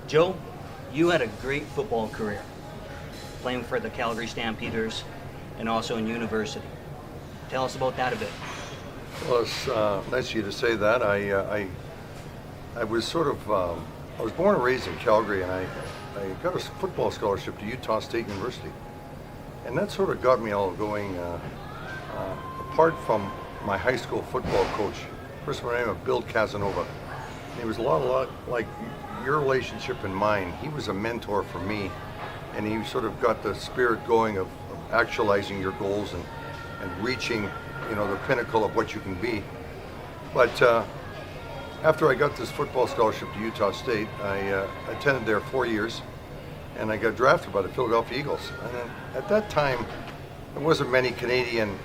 Joe, you had a great football career, playing for the Calgary Stampeders and also in university. Tell us about that a bit. Well, it's nice of you to say that. I was sort of, I was born and raised in Calgary, and I got a football scholarship to Utah State University. And that sort of got me all going, apart from my high school football coach, a person by the name of Bill Casanova. He was a lot like your relationship and mine. He was a mentor for me, and he sort of got the spirit going of actualizing your goals and reaching, the pinnacle of what you can be. But after I got this football scholarship to Utah State, I attended there 4 years, and I got drafted by the Philadelphia Eagles. And then at that time, there wasn't many Canadian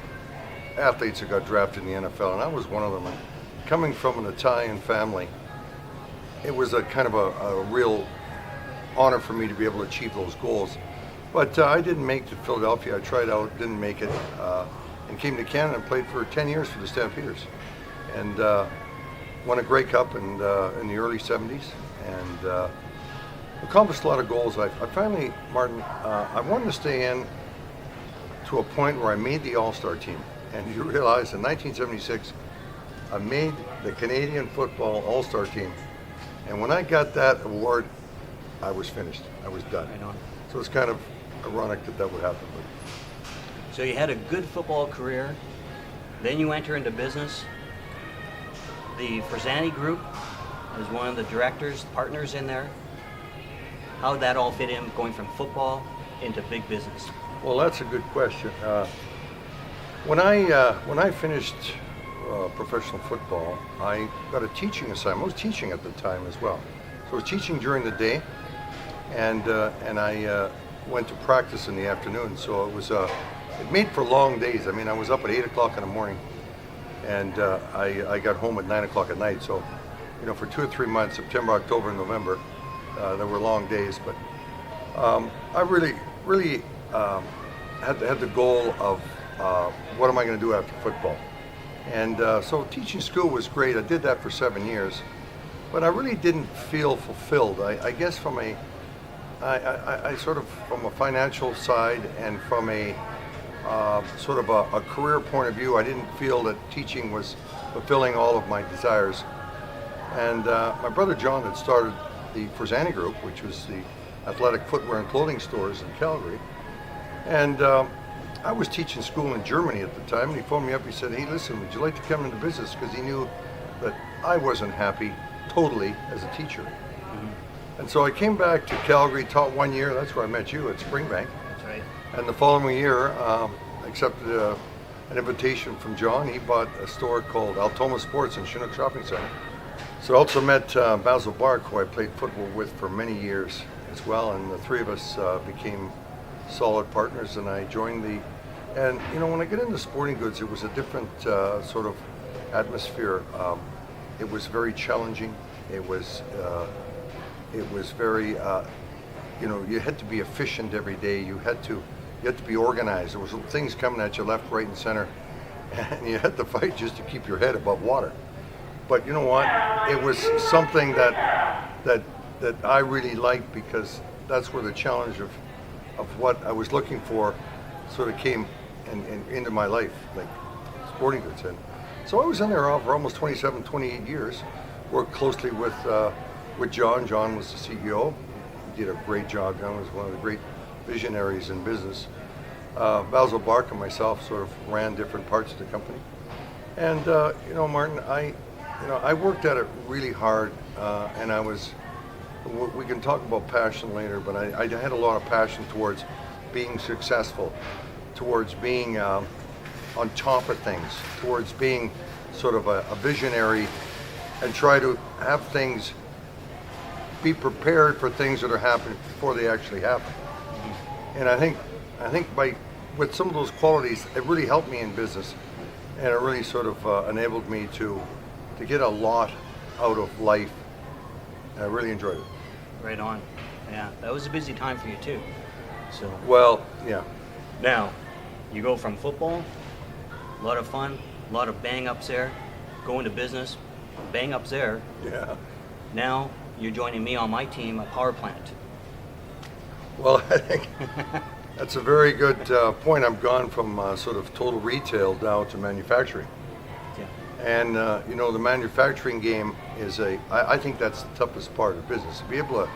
athletes that got drafted in the NFL, and I was one of them. And coming from an Italian family, it was a kind of a real honor for me to be able to achieve those goals. But I didn't make it to Philadelphia. I tried out, didn't make it, and came to Canada and played for 10 years for the Stampeders. And won a Grey Cup in the early 70s, and accomplished a lot of goals. I finally, Martin, I wanted to stay in to a point where I made the All-Star team. And you realize in 1976, I made the Canadian Football All-Star team. And when I got that award, I was finished. I was done. Right on. So it's kind of ironic that would happen. So you had a good football career, then you enter into business. The Forzani Group as one of the directors, partners in there. How did that all fit in, going from football into big business? Well, that's a good question. When I finished professional football, I got a teaching assignment. I was teaching at the time as well. So I was teaching during the day, and I went to practice in the afternoon. So it made for long days. I mean, I was up at 8 o'clock in the morning, and I got home at 9 o'clock at night. So, for 2 or 3 months, September, October, and November, there were long days. But I really had the goal of what am I going to do after football? And so teaching school was great. I did that for 7 years, but I really didn't feel fulfilled. I guess from a financial side and from a sort of a career point of view, I didn't feel that teaching was fulfilling all of my desires. And my brother John had started the Forzani Group, which was the athletic footwear and clothing stores in Calgary. And I was teaching school in Germany at the time, and he phoned me up. He said, "Hey, listen, would you like to come into business?" Because he knew that I wasn't happy totally as a teacher. Mm-hmm. And so I came back to Calgary, taught 1 year. That's where I met you at Springbank. That's right. And the following year, I accepted an invitation from John. He bought a store called Altoma Sports in Chinook Shopping Center. So I also met Basil Bark, who I played football with for many years as well, and the three of us became solid partners, and I joined and when I get into sporting goods, it was a different sort of atmosphere. It was very challenging. It was very, you had to be efficient every day. You had to be organized. There was things coming at you left, right, and center, and you had to fight just to keep your head above water. But you know what? It was something that I really liked, because that's where the challenge of what I was looking for sort of came into my life, like sporting goods. And so I was in there for almost 27, 28 years, worked closely with John. John was the CEO. He did a great job. John was one of the great visionaries in business. Basil Bark and myself sort of ran different parts of the company. And, Martin, I worked at it really hard, and we can talk about passion later, but I had a lot of passion towards being successful, towards being on top of things, towards being sort of a visionary, and try to have things, be prepared for things that are happening before they actually happen. Mm-hmm. And I think with some of those qualities, it really helped me in business, and it really sort of enabled me to get a lot out of life. And I really enjoyed it. Right on. Yeah, that was a busy time for you too. So. Well, yeah. Now, you go from football, a lot of fun, a lot of bang ups there, go into business, bang ups there. Yeah. Now you're joining me on my team at Powerplant. Well, I think that's a very good point. I'm gone from sort of total retail down to manufacturing. Yeah. And the manufacturing game is I think that's the toughest part of business. To be able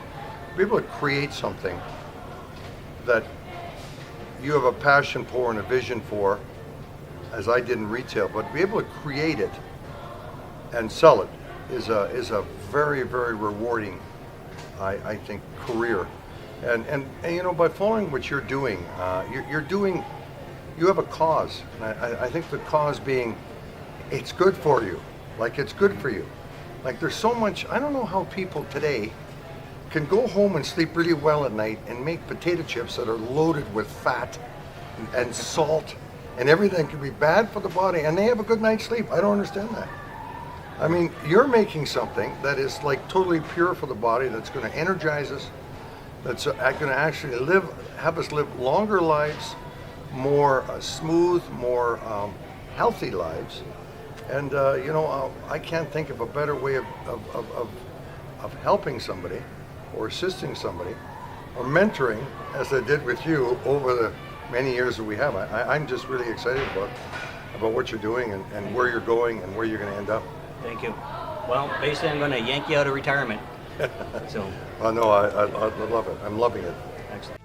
to create something that you have a passion for and a vision for, as I did in retail, but to be able to create it and sell it is a very, very rewarding, I think, career. And by following what you're doing, you have a cause. And I think the cause being, it's good for you. Like, it's good for you. Like, there's so much, I don't know how people today can go home and sleep really well at night and make potato chips that are loaded with fat and salt and everything can be bad for the body, and they have a good night's sleep. I don't understand that. I mean, you're making something that is like totally pure for the body, that's going to energize us, that's going to actually have us live longer lives, more smooth, more healthy lives. And I can't think of a better way of helping somebody, or assisting somebody, or mentoring, as I did with you over the many years that we have. I'm just really excited about what you're doing and where you're going and where you're going to end up. Thank you. Well, basically, I'm going to yank you out of retirement. So. No, I love it. I'm loving it. Excellent.